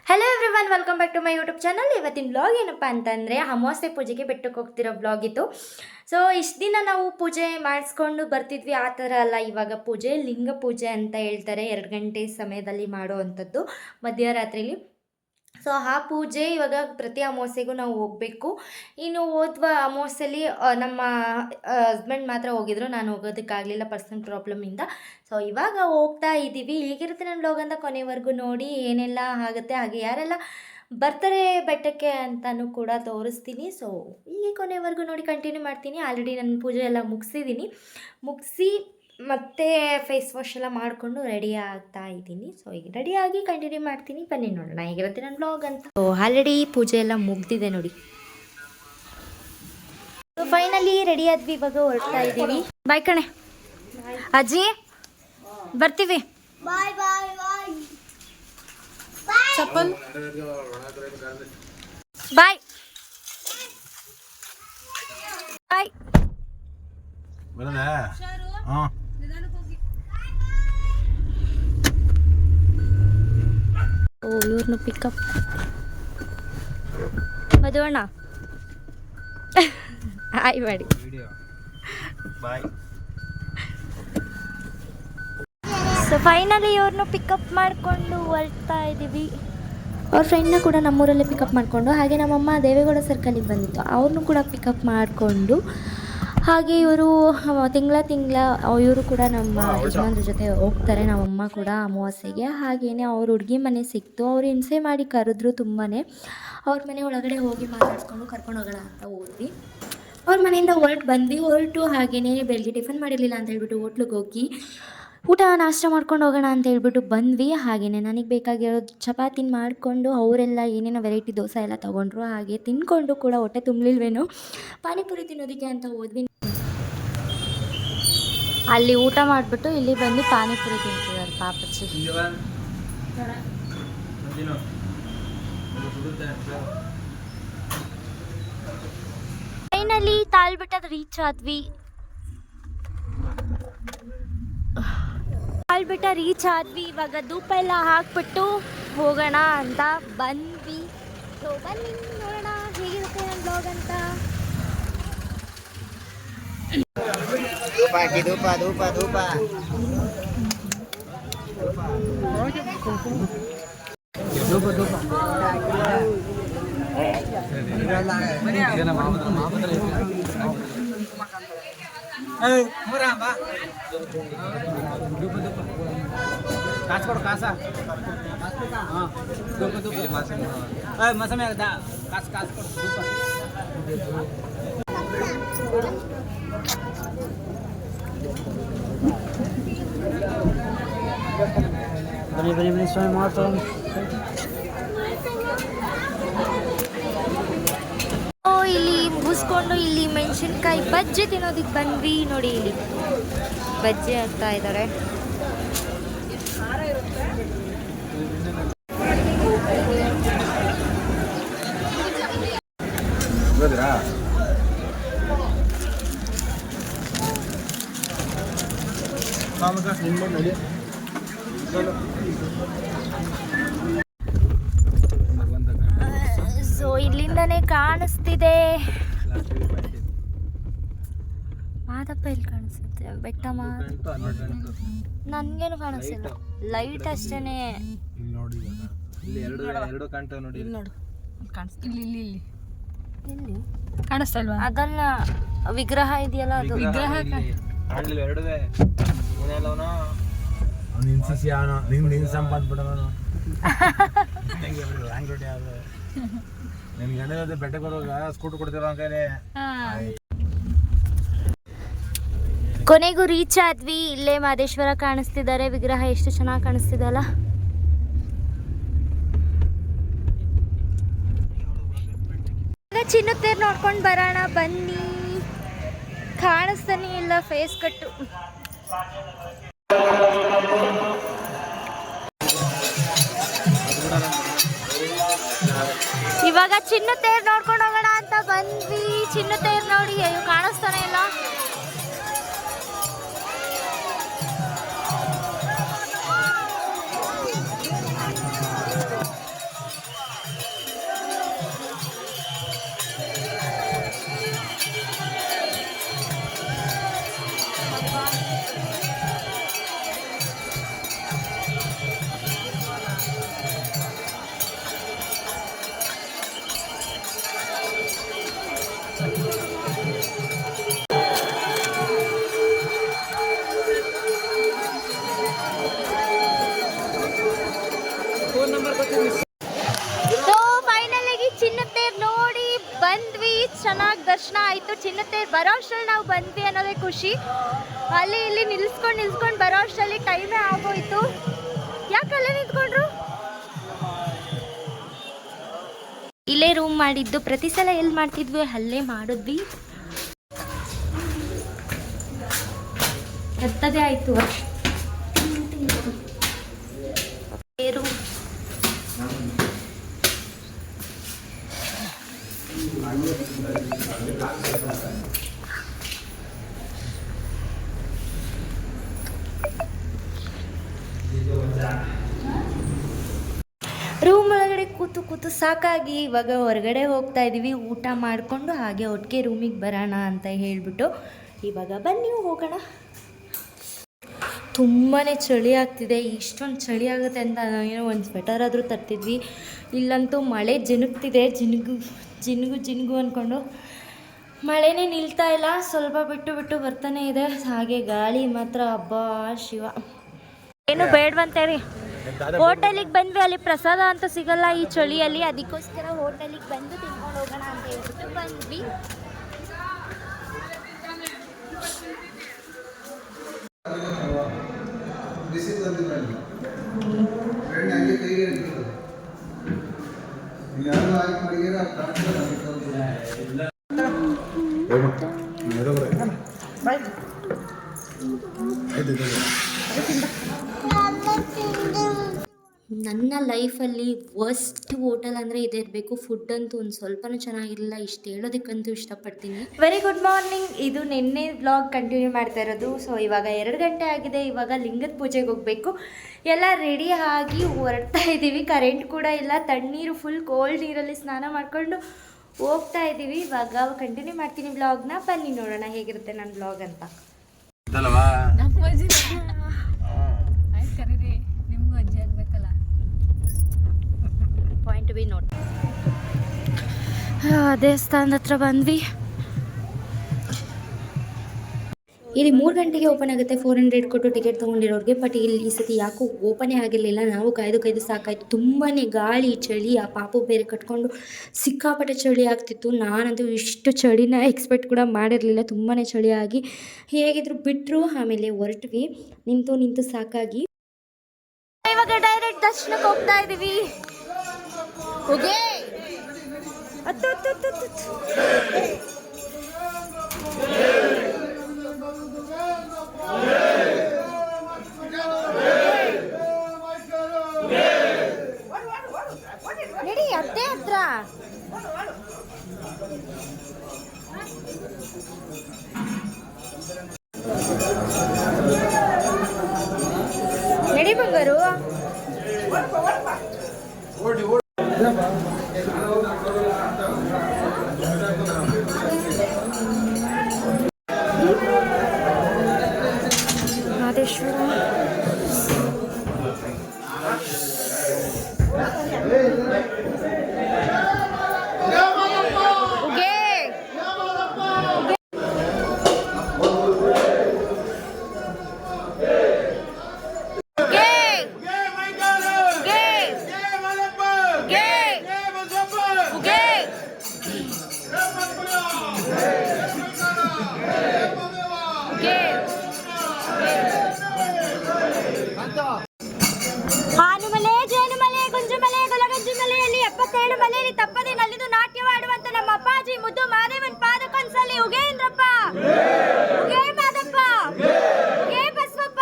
Hello everyone, welcome back to my YouTube channel. ಇವತ್ತಿನ blog ಏನಪ್ಪ ಅಂತಂದರೆ ಅಮಾವಾಸ್ಯೆ ಪೂಜೆಗೆ ಬೆಟ್ಟಕ್ಕೆ ಹೋಗ್ತಿರೋ ಬ್ಲಾಗ್ ಇದು. ಸೊ ಇಷ್ಟು ದಿನ ನಾವು ಪೂಜೆ ಮಾಡಿಸ್ಕೊಂಡು ಬರ್ತಿದ್ವಿ, ಆ ಥರ ಅಲ್ಲ. ಇವಾಗ ಪೂಜೆ ಲಿಂಗ ಪೂಜೆ ಅಂತ ಹೇಳ್ತಾರೆ, 2 ಗಂಟೆ ಸಮಯದಲ್ಲಿ ಮಾಡೋ ಅಂಥದ್ದು ಮಧ್ಯರಾತ್ರಿಲಿ. ಸೊ ಆ ಪೂಜೆ ಇವಾಗ ಪ್ರತಿ ಅಮಾವಾಸ್ಯೆಗೂ ನಾವು ಹೋಗಬೇಕು. ಇನ್ನು ಹೋದ್ವ ಅಮಾವಾಸ್ಯೆಯಲ್ಲಿ ನಮ್ಮ ಹಸ್ಬೆಂಡ್ ಮಾತ್ರ ಹೋಗಿದ್ರು, ನಾನು ಹೋಗೋದಕ್ಕಾಗಲಿಲ್ಲ ಪರ್ಸನಲ್ ಪ್ರಾಬ್ಲಮಿಂದ. ಸೊ ಇವಾಗ ಹೋಗ್ತಾ ಇದ್ದೀವಿ. ಹೀಗಿರುತ್ತೆ ನನ್ನ ಬ್ಲಾಗ್ ಅಂತ ಕೊನೆವರೆಗೂ ನೋಡಿ, ಏನೆಲ್ಲ ಆಗುತ್ತೆ ಹಾಗೆ ಯಾರೆಲ್ಲ ಬರ್ತಾರೆ ಬೆಟ್ಟಕ್ಕೆ ಅಂತಲೂ ಕೂಡ ತೋರಿಸ್ತೀನಿ. ಸೊ ಹೀಗೆ ಕೊನೆವರೆಗೂ ನೋಡಿ ಕಂಟಿನ್ಯೂ ಮಾಡ್ತೀನಿ. ಆಲ್ರೆಡಿ ನನ್ನ ಪೂಜೆ ಎಲ್ಲ ಮುಗಿಸಿ ಮತ್ತು ಫೇಸ್ ವಾಶ್ ಎಲ್ಲ ಮಾಡಿಕೊಂಡು ರೆಡಿ ಆಗ್ತಾ ಇದ್ದೀನಿ. ಸೊ ಈಗ ರೆಡಿಯಾಗಿ ಕಂಟಿನ್ಯೂ ಮಾಡ್ತೀನಿ, ಬನ್ನಿ ನೋಡೋಣ ಹೇಗಿರುತ್ತೆ ನನ್ನ ಬ್ಲಾಗ್ ಅಂತ. ಸೊ ಆಲ್ರೆಡಿ ಪೂಜೆ ಎಲ್ಲ ಮುಗ್ದಿದೆ ನೋಡಿ. ಸೊ ಫೈನಲಿ ರೆಡಿ ಆದ್ವಿ, ಇವಾಗ ಹೊರಡ್ತಾ ಇದ್ದೀವಿ. ಬಾಯ್ ಕಣೆ ಅಜ್ಜಿ, ಬರ್ತೀವಿ. ಬಾಯ್ ಬಾಯ್ ಬಾಯ್ ಚಪ್ಪಲ್ ಬಾಯ್ ಬಾಯ್. ಓ ಇವ್ರನ್ನ ಪಿಕಪ್ ಮದುವಣ್ಣ ಹಾಯ್ ಮಾಡಿ. ಸೊ ಫೈನಲಿ ಇವ್ರನ್ನೂ ಪಿಕಪ್ ಮಾಡಿಕೊಂಡು ಹೊರಡ್ತಾ ಇದ್ದೀವಿ. ಅವ್ರ ಫ್ರೆಂಡ್ನ ಕೂಡ ನಮ್ಮೂರಲ್ಲೇ ಪಿಕಪ್ ಮಾಡಿಕೊಂಡು, ಹಾಗೆ ನಮ್ಮಮ್ಮ ದೇವೇಗೌಡ ಸರ್ಕಲಿಗೆ ಬಂದಿತ್ತು, ಅವ್ರನ್ನೂ ಕೂಡ ಪಿಕಪ್ ಮಾಡಿಕೊಂಡು, ಹಾಗೆ ಇವರು ತಿಂಗಳ ಇವರು ಕೂಡ ನಮ್ಮ ಯಜಮಾನ್ರ ಜೊತೆ ಹೋಗ್ತಾರೆ. ನಮ್ಮಮ್ಮ ಕೂಡ ಅಮಾವಾಸ್ಯೆಗೆ. ಹಾಗೆಯೇ ಅವ್ರ ಹುಡುಗಿ ಮನೆ ಸಿಕ್ತು, ಅವ್ರು ಹಿಂಸೆ ಮಾಡಿ ಕರೆದ್ರು ತುಂಬಾ. ಅವ್ರ ಮನೆ ಒಳಗಡೆ ಹೋಗಿ ಮಾತಾಡಿಸ್ಕೊಂಡು ಕರ್ಕೊಂಡು ಹೋಗೋಣ ಅಂತ ಹೋದ್ವಿ. ಅವ್ರ ಮನೆಯಿಂದ ಹೊರಟು ಹಾಗೆಯೇ ಬೆಳಗ್ಗೆ ಟಿಫನ್ ಮಾಡಿರಲಿಲ್ಲ ಅಂತ ಹೇಳ್ಬಿಟ್ಟು ಹೋಟ್ಲಿಗೆ ಹೋಗಿ ನಾಷ್ಟ ಮಾಡ್ಕೊಂಡು ಹೋಗೋಣ ಅಂತ ಹೇಳ್ಬಿಟ್ಟು ಬಂದ್ವಿ. ಹಾಗೆಯೇ ನನಗೆ ಬೇಕಾಗಿರೋ ಚಪಾತಿನ ಮಾಡಿಕೊಂಡು, ಅವರೆಲ್ಲ ಏನೇನೋ ವೆರೈಟಿ ದೋಸೆ ಎಲ್ಲ ತೊಗೊಂಡ್ರು. ಹಾಗೆ ತಿಂದ್ಕೊಂಡು ಕೂಡ ಹೊಟ್ಟೆ ತುಂಬಲಿಲ್ವೇನೋ, ಪಾನಿಪುರಿ ತಿನ್ನೋದಕ್ಕೆ ಅಂತ ಹೋದ್ವಿ. ಅಲ್ಲಿ ಊಟ ಮಾಡಿಬಿಟ್ಟು ಇಲ್ಲಿ ಬಂದು ಪಾನಿಪುರಿ ತಿಂತಿದ್ದಾರೆ ಪಾಪಚ್ಚಿ. ಫೈನಲಿ ತಾಳ್ಬೆಟ್ಟ ರೀಚ್ ಆದ್ವಿ. ಇವಾಗ ಧೂಪ ಎಲ್ಲ ಹಾಕ್ಬಿಟ್ಟು ಹೋಗೋಣ ಅಂತ ಬಂದ್ವಿ. ಸೊ ಬನ್ನಿ ನೋಡೋಣ ಹೇಗಿರುತ್ತೆ ನನ್ನ ಬ್ಲಾಗ್ ಅಂತ. ಬನ್ನಿ ಸ್ವಾಮಿ ಮಾಡ್ತಾರೆ. ಇಲ್ಲಿ ಮುಗಿಸ್ಕೊಂಡು ಇಲ್ಲಿ ಮೆಣಸಿನ್ಕಾಯಿ ಬಜ್ಜಿ ತಿನ್ನೋದಕ್ಕೆ ಬಂದ್ವಿ. ನೋಡಿ ಇಲ್ಲಿ ಬಜ್ಜಿ ಹಾಕ್ತಾ ಇದ್ದಾರೆ. ಸೊ ಇಲ್ಲಿಂದನೇ ಕಾಣಿಸ್ತಿದೆ ಮಾದಪ್ಪ. ಇಲ್ಲಿ ಕಾಣಿಸುತ್ತೆ ಬೆಟ್ಟ. ನನ್ಗೇನು ಕಾಣಿಸ್ತಿಲ್ಲ, ಲೈಟ್ ಅಷ್ಟೇನೆ. ಕಾಣಿಸ್ತಾ ಇಲ್ವಾ? ಅದನ್ನ ವಿಗ್ರಹ ಇದೆಯಲ್ಲ, ಅದು ವಿಗ್ರಹ. ಕೊನೆಗೂ ರೀಚ್ ಆದ್ವಿ. ಇಲ್ಲೇ ಮಹದೇಶ್ವರ ಕಾಣಿಸ್ತಿದ್ದಾರೆ, ವಿಗ್ರಹ ಎಷ್ಟು ಚೆನ್ನಾಗಿ ಕಾಣಿಸ್ತಿದಲ್ಲ. ಚಿನ್ನತ್ತೇರ್ ನೋಡ್ಕೊಂಡು ಬರೋಣ ಬನ್ನಿ. ಕಾಣಿಸ್ತಾನೆ ಇಲ್ಲ ಫೇಸ್ ಕಟ್ಟು. ಇವಾಗ ಚಿನ್ನತ್ತೇರ್ ನೋಡ್ಕೊಂಡು ಹೋಗೋಣ ಅಂತ ಬಂದ್ವಿ. ಚಿನ್ನತ್ತೇರ್ ನೋಡಿ, ಅಯ್ಯೋ ಕಾಣಿಸ್ತಾನೆ ಇಲ್ಲ. ಸೊ ಫೈನಲಿಗೆ ಚಿನ್ನತೇರ್ ನೋಡಿ ಬಂದ್ವಿ, ಚೆನ್ನಾಗಿ ದರ್ಶನ ಆಯಿತು. ಚಿನ್ನತೇರ್ ಬರೋ ಅಷ್ಟರಲ್ಲಿ ನಾವು ಬಂದ್ವಿ ಅನ್ನೋದೇ ಖುಷಿ. ಅಲ್ಲಿ ಇಲ್ಲಿ ನಿಲ್ಸ್ಕೊಂಡು ಬರೋ ಅಷ್ಟರಲ್ಲಿ ಟೈಮೇ ಆಗೋಯ್ತು. ಯಾಕಲ್ಲೇ ನಿಂತ್ಕೊಂಡ್ರು? ಇಲ್ಲೇ ರೂಮ್ ಮಾಡಿದ್ದು, ಪ್ರತಿ ಸಲ ಎಲ್ಲಿ ಮಾಡ್ತಿದ್ವಿ ಅಲ್ಲೇ ಮಾಡಿದ್ವಿ. ಹತ್ತದೇ ಆಯಿತು ರೂಮ್. ರೂಮ್ ಒಳಗಡೆ ಕೂತು ಸಾಕಾಗಿ ಇವಾಗ ಹೊರಗಡೆ ಹೋಗ್ತಾ ಇದ್ದೀವಿ. ಊಟ ಮಾಡಿಕೊಂಡು ಹಾಗೆ ಒಟ್ಟಿಗೆ ರೂಮಿಗೆ ಬರೋಣ ಅಂತ ಹೇಳಿಬಿಟ್ಟು ಇವಾಗ ಬನ್ನಿ ಹೋಗೋಣ. ತುಂಬಾ ಚಳಿ ಆಗ್ತಿದೆ. ಇಷ್ಟೊಂದು ಚಳಿ ಆಗುತ್ತೆ ಅಂತ ಏನೋ ಒಂದು ಸ್ವೆಟರ್ ಆದರೂ ತರ್ತಿದ್ವಿ. ಇಲ್ಲಂತೂ ಮಳೆ ಜಿನುಗ್ತಿದೆ, ಜಿನುಗು ಅಂದ್ಕೊಂಡು ಮಳೆನೇ ನಿಲ್ತಾ ಇಲ್ಲ. ಸ್ವಲ್ಪ ಬಿಟ್ಟು ಬರ್ತಾನೆ ಇದೆ. ಹಾಗೆ ಗಾಳಿ ಮಾತ್ರ ಹಬ್ಬ ಶಿವ. ಏನು ಬೇಡವಂತೇಳಿ ಹೋಟೆಲಿಗೆ ಬಂದ್ವಿ. ಅಲ್ಲಿ ಪ್ರಸಾದ ಅಂತ ಸಿಗಲ್ಲ ಈ ಚಳಿಯಲ್ಲಿ, ಅದಕ್ಕೋಸ್ಕರ ಹೋಟೆಲಿಗೆ ಬಂದು ತಿನ್ಕೊಂಡು ಹೋಗೋಣ ಅಂತ ಹೇಳ್ಬಿಟ್ಟು ಬಂದ್ವಿ. ನನ್ನ ಲೈಫಲ್ಲಿ ವರ್ಸ್ಟ್ ಹೋಟೆಲ್ ಅಂದರೆ ಇದೇ ಇರಬೇಕು. ಫುಡ್ ಅಂತೂ ಒಂದು ಸ್ವಲ್ಪನೂ ಚೆನ್ನಾಗಿರಲಿಲ್ಲ, ಇಷ್ಟು ಹೇಳೋದಕ್ಕಂತೂ ಇಷ್ಟಪಡ್ತೀನಿ. Very good morning. ಇದು ನಿನ್ನೆ ವ್ಲಾಗ್ ಕಂಟಿನ್ಯೂ ಮಾಡ್ತಾ ಇರೋದು. ಸೊ ಇವಾಗ 2 ಗಂಟೆ ಆಗಿದೆ. ಇವಾಗ ಲಿಂಗದ ಪೂಜೆಗೆ ಹೋಗಬೇಕು. ಎಲ್ಲ ರೆಡಿ ಆಗಿ ಹೊರಡ್ತಾ ಇದ್ದೀವಿ. ಕರೆಂಟ್ ಕೂಡ ಇಲ್ಲ. ತಣ್ಣೀರು ಫುಲ್ ಕೋಲ್ಡ್ ನೀರಲ್ಲಿ ಸ್ನಾನ ಮಾಡಿಕೊಂಡು ಹೋಗ್ತಾ ಇದ್ದೀವಿ. ಇವಾಗ ಕಂಟಿನ್ಯೂ ಮಾಡ್ತೀನಿ ವ್ಲಾಗ್ನ. ಬನ್ನಿ ನೋಡೋಣ ಹೇಗಿರುತ್ತೆ ನನ್ನ ವ್ಲಾಗ್ ಅಂತ. Point B note. ದೇವಸ್ಥಾನದ ಹತ್ರ ಬಂದ್ವಿ. ಇಲ್ಲಿ 3 ಗಂಟೆಗೆ ಓಪನ್ ಆಗುತ್ತೆ. 400 ಕೊಟ್ಟು ಟಿಕೆಟ್ ತೊಗೊಂಡಿರೋರಿಗೆ. ಬಟ್ ಇಲ್ಲಿ ಈ ಸತಿ ಯಾಕೋ ಓಪನೇ ಆಗಿರಲಿಲ್ಲ. ನಾವು ಕಾಯ್ದು ಸಾಕಾಯಿತು. ತುಂಬಾ ಗಾಳಿ, ಚಳಿ. ಆ ಪಾಪು ಬೇರೆ ಕಟ್ಕೊಂಡು ಸಿಕ್ಕಾಪಟ್ಟೆ ಚಳಿ ಆಗ್ತಿತ್ತು. ನಾನಂತೂ ಇಷ್ಟು ಚಳಿನ ಎಕ್ಸ್ಪೆಕ್ಟ್ ಕೂಡ ಮಾಡಿರಲಿಲ್ಲ. ತುಂಬಾ ಚಳಿ ಆಗಿ ಹೇಗಿದ್ರು ಬಿಟ್ಟರು. ಆಮೇಲೆ ಹೊರಟ್ವಿ. ನಿಂತು ಸಾಕಾಗಿ ಇವಾಗ ಡೈರೆಕ್ಟ್ ದರ್ಶನಕ್ಕೆ ಹೋಗ್ತಾ ಇದ್ದೀವಿ. ಹೋಗಿ ನಡಿ ಅತ್ತೆ ಹತ್ರ. ನಡಿ ಬಂಗಾರು. ಮಾದೇಶ್ವರ ಹಾನುಮಲೆ, ಜೇನುಮಲೆ, ಗುಂಜುಮಲೆ, ಗುಲಗಂಜಿಮಲೆಯಲ್ಲಿ 77 ಮಲೆಯಲ್ಲಿ ತಪ್ಪದೆ ನಲಿದು ನಾಟ್ಯವಾಡುವಂತ ನಮ್ಮ ಅಪ್ಪಾಜಿ ಮುದ್ದು ಮಾದೇವನ್ ಪಾದಕೊಂದ್ಸಲಿ ಉಗೇಂದ್ರಪ್ಪ, ಉಗೇ ಮಾದಪ್ಪ, ಉಗೇ ಬಸವಪ್ಪ,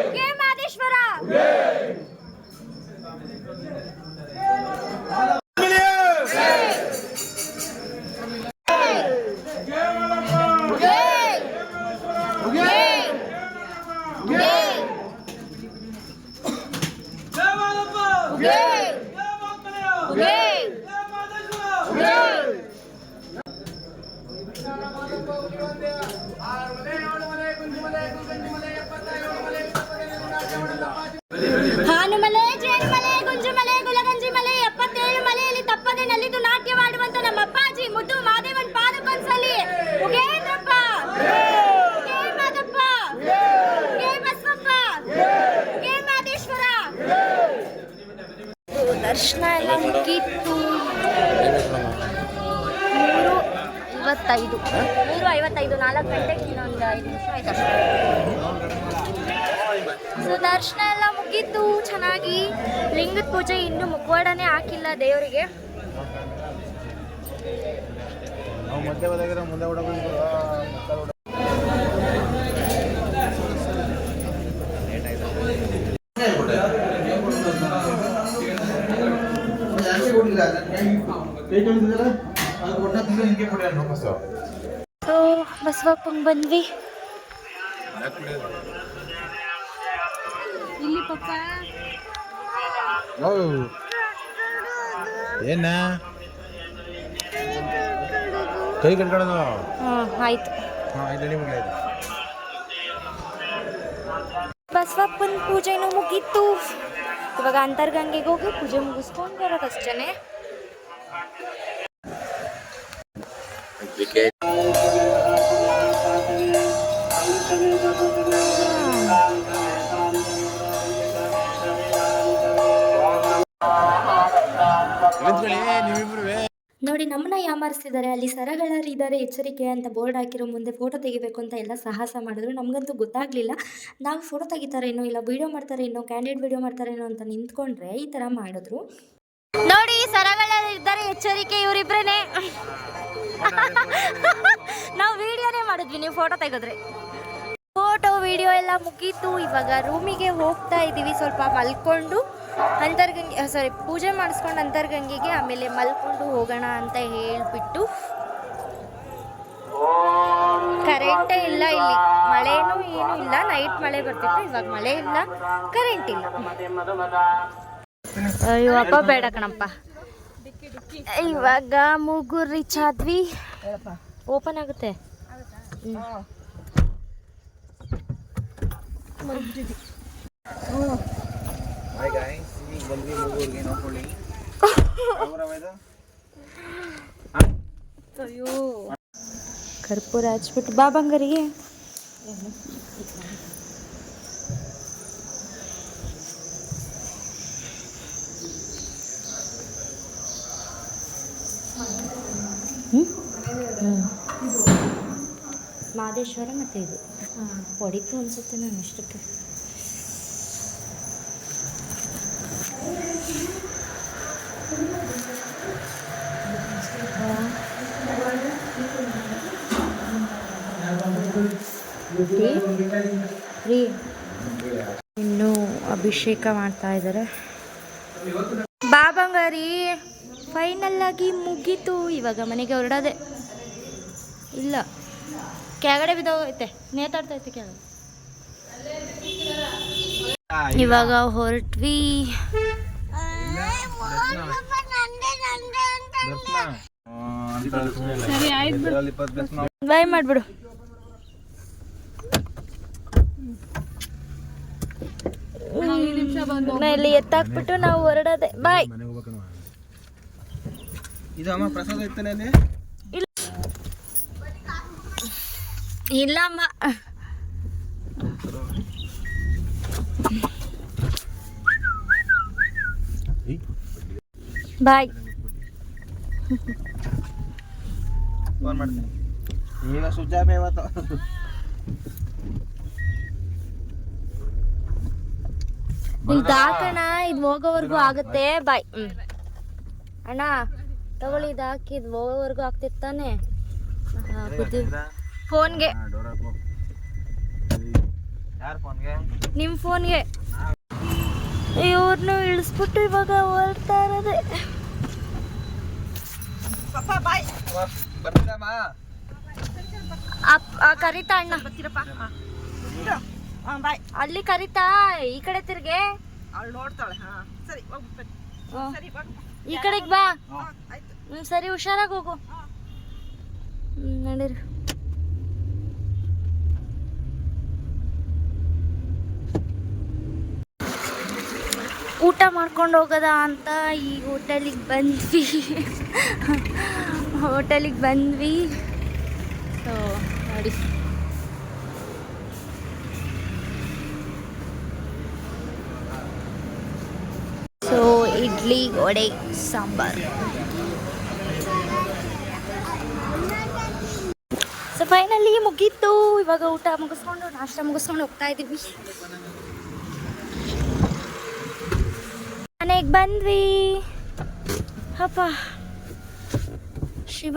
ಉಗೇ ಮಾದೇಶ್ವರ. ಹಾನುಮಲೆ, ಜೇನುಮಲೆ, ಗುಂಜುಮಲೆ, ಗುಲಗಂಜಿಮಲೆ 77 ಮಲೆಯಲ್ಲಿ ತಪ್ಪದೆ ನಲಿದು ನಾಟ್ಯವಾಡುವಂತ ನಮ್ಮ ಅಪ್ಪಾಜಿ ಮುದ್ದು ಮಾದೇವನ್ ಪಾದಕೊಂದ್ಸಲಿ ಉಗೇಂದ್ರಪ್ಪ, ಉಗೇ ಮಾದಪ್ಪ, ಉಗೇ ಬಸವಪ್ಪ, ಉಗೇ ಮಾದೇಶ್ವರ. ದರ್ಶನ ಎಲ್ಲ ಮುಗೀತು. 3:55 4 ಗಂಟೆಗೆ ಇನ್ನೊಂದು 5 ನಿಮಿಷ ಆಯ್ತು ಅಷ್ಟೇ. ಸೊ ದರ್ಶನ ಎಲ್ಲ ಮುಗೀತು ಚೆನ್ನಾಗಿ. ಲಿಂಗದ ಪೂಜೆ ಇನ್ನೂ ಮುಖವಾಡನೇ ಹಾಕಿಲ್ಲ ದೇವರಿಗೆ. ಬಸವಪ್ಪಂಗೆ ಬಂದ್ವಿ. ಇಲ್ಲಿ ಪಪ್ಪ ಏನ ಕೈ ಕಟ್ಕೊಳ್ಳೋದು. ಆಯ್ತು. ಬಸವಪ್ಪನ ಪೂಜೆನೂ ಮುಗೀತು. ಇವಾಗ ಅಂತರ್ಗಂಗೆಗೆ ಹೋಗಿ ಪೂಜೆ ಮುಗಿಸ್ಕೊಂಡು ಬರೋದಷ್ಟೇ. ನೋಡಿ ನಮ್ಮನ್ನ ಯಾಮಾರಿಸ್ತಿದ್ದಾರೆ. ಅಲ್ಲಿ ಸರಗಳರಿದ್ದಾರೆ ಎಚ್ಚರಿಕೆ ಅಂತ ಬೋರ್ಡ್ ಹಾಕಿರೋ ಮುಂದೆ ಫೋಟೋ ತೆಗಿಬೇಕು ಅಂತ ಎಲ್ಲ ಸಾಹಸ ಮಾಡಿದ್ರು. ನಮಗಂತೂ ಗೊತ್ತಾಗಲಿಲ್ಲ. ನಾವು ಫೋಟೋ ತೆಗಿತಾರೇನೋ ಇಲ್ಲ ವೀಡಿಯೋ ಮಾಡ್ತಾರೇನೋ ಕ್ಯಾಂಡಿಡೇಟ್ ವೀಡಿಯೋ ಮಾಡ್ತಾರೇನೋ ಅಂತ ನಿಂತ್ಕೊಂಡ್ರೆ ಈ ಥರ ಮಾಡಿದ್ರು. ನೋಡಿ ಸರಗಳರಿದ್ದಾರೆ ಎಚ್ಚರಿಕೆ, ಇವರಿಬ್ರೇನೆ. ನಾವು ವಿಡಿಯೋನೇ ಮಾಡಿದ್ವಿ, ನೀವು ಫೋಟೋ ತೆಗೆದ್ರೆ. ಫೋಟೋ ವಿಡಿಯೋ ಎಲ್ಲ ಮುಗೀತು. ಇವಾಗ ರೂಮಿಗೆ ಹೋಗ್ತಾ ಇದ್ದೀವಿ. ಸ್ವಲ್ಪ ಮಲ್ಕೊಂಡು ಪೂಜೆ ಮಾಡಿಸ್ಕೊಂಡು ಅಂತರ್ಗಂಗೆಗೆ ಆಮೇಲೆ ಮಲ್ಕೊಂಡು ಹೋಗೋಣ ಅಂತ ಹೇಳಿಬಿಟ್ಟು. ಕರೆಂಟೇ ಇಲ್ಲ ಇಲ್ಲಿ, ಮಳೆನೂ ಏನೂ ಇಲ್ಲ. ನೈಟ್ ಮಳೆ ಬರ್ತಿತ್ತು, ಇವಾಗ ಮಳೆ ಇಲ್ಲ, ಕರೆಂಟ್ ಇಲ್ಲ. ಅಯ್ಯೋ ಅಪ್ಪ ಬೇಡ ಕಣಪ್ಪ. ಇವಾಗ ಮೂಗೂರು ರೀಚ್ ಆದ್ವಿ. ಓಪನ್ ಆಗುತ್ತೆ. ಅಯ್ಯೋ ಕರ್ಪೂರ ಹಚ್ಬಿಟ್ಟು ಬಾ ಬಂಗಾರಿಗೆ. ಮಾದೇಶ್ವರ ಮತ್ತೆ ಇದು ಹೊಡಿತು ಅನ್ಸುತ್ತೆ ನಾನು ಇಷ್ಟಕ್ಕೆ. ಇನ್ನು ಅಭಿಷೇಕ ಮಾಡ್ತಾ ಇದ್ದಾರೆ. ಬಾ ಬಂಗಾರಿ. ಫೈನಲ್ ಆಗಿ ಮುಗೀತು. ಇವಾಗ ಮನೆಗೆ ಹೊರಡೋದೆ. ಇಲ್ಲ ಕೆಳಗಡೆ ಬಿದ್ದೋಗೈತೆ, ನೇತಾಡ್ತೈತೆ ಕೆಳಗಡೆ. ಇವಾಗ ಹೊರಟ್ವಿ. ಬಾಯ್ ಮಾಡ್ಬಿಡು. ಇಲ್ಲಿ ಎತ್ತಾಕ್ಬಿಟ್ಟು ನಾವು ಹೊರಡೋದೆ. ಬಾಯ್. ಇಲ್ಲಮ್ಮ ಬಾಯ್. ಫೋನ್ ಮಾಡ್ತೀನಿ ಈಗ ಸ್ವಿಚ್ ಆಫ್ ಇವತ್ತು. ಇದು ಹಾಕೋಣ, ಇದು ಹೋಗೋವರೆಗೂ ಆಗುತ್ತೆ. ಬಾಯ್. ಅಣ್ಣ ತಗೊಳ್ಳಿ, ಇದು ಹಾಕಿ ಇದು ಹೋಗೋವರೆಗೂ ಆಗ್ತಿತ್ತಾನೆ. ಫೋನ್ಗೆ. ನಿಮ್ಮ ಫೋನ್ಗೆ. ಇವ್ರನ್ನೂ ಇಳಿಸ್ಬಿಟ್ಟು ಇವಾಗ ಹೊರಡ್ತಾ ಇರೋದೆ. ಕರಿತಾ ಅಣ್ಣ ಅಲ್ಲಿ ಕರಿತಾ. ಈ ಕಡೆ ತಿರ್ಗೆ ಈ ಕಡೆಗೆ ಬಾ. ಸರಿ ಹುಷಾರಾಗಿ ಹೋಗು. ನಡೀರಿ. ಊಟ ಮಾಡ್ಕೊಂಡು ಹೋಗೋದ ಅಂತ ಈ ಹೋಟೆಲಿಗೆ ಬಂದ್ವಿ. ಸೊ ನೋಡಿ, so idli vada sambar. So finally ಮುಗೀತು. ಇವಾಗ ಊಟ ಮುಗಿಸ್ಕೊಂಡು ನಾಷ್ಟ ಮುಗಿಸ್ಕೊಂಡು ಹೋಗ್ತಾ ಇದ್ದೀವಿ. ಮನೆಗೆ ಬಂದ್ವಿ. ಅಪ್ಪ ಶಿವ.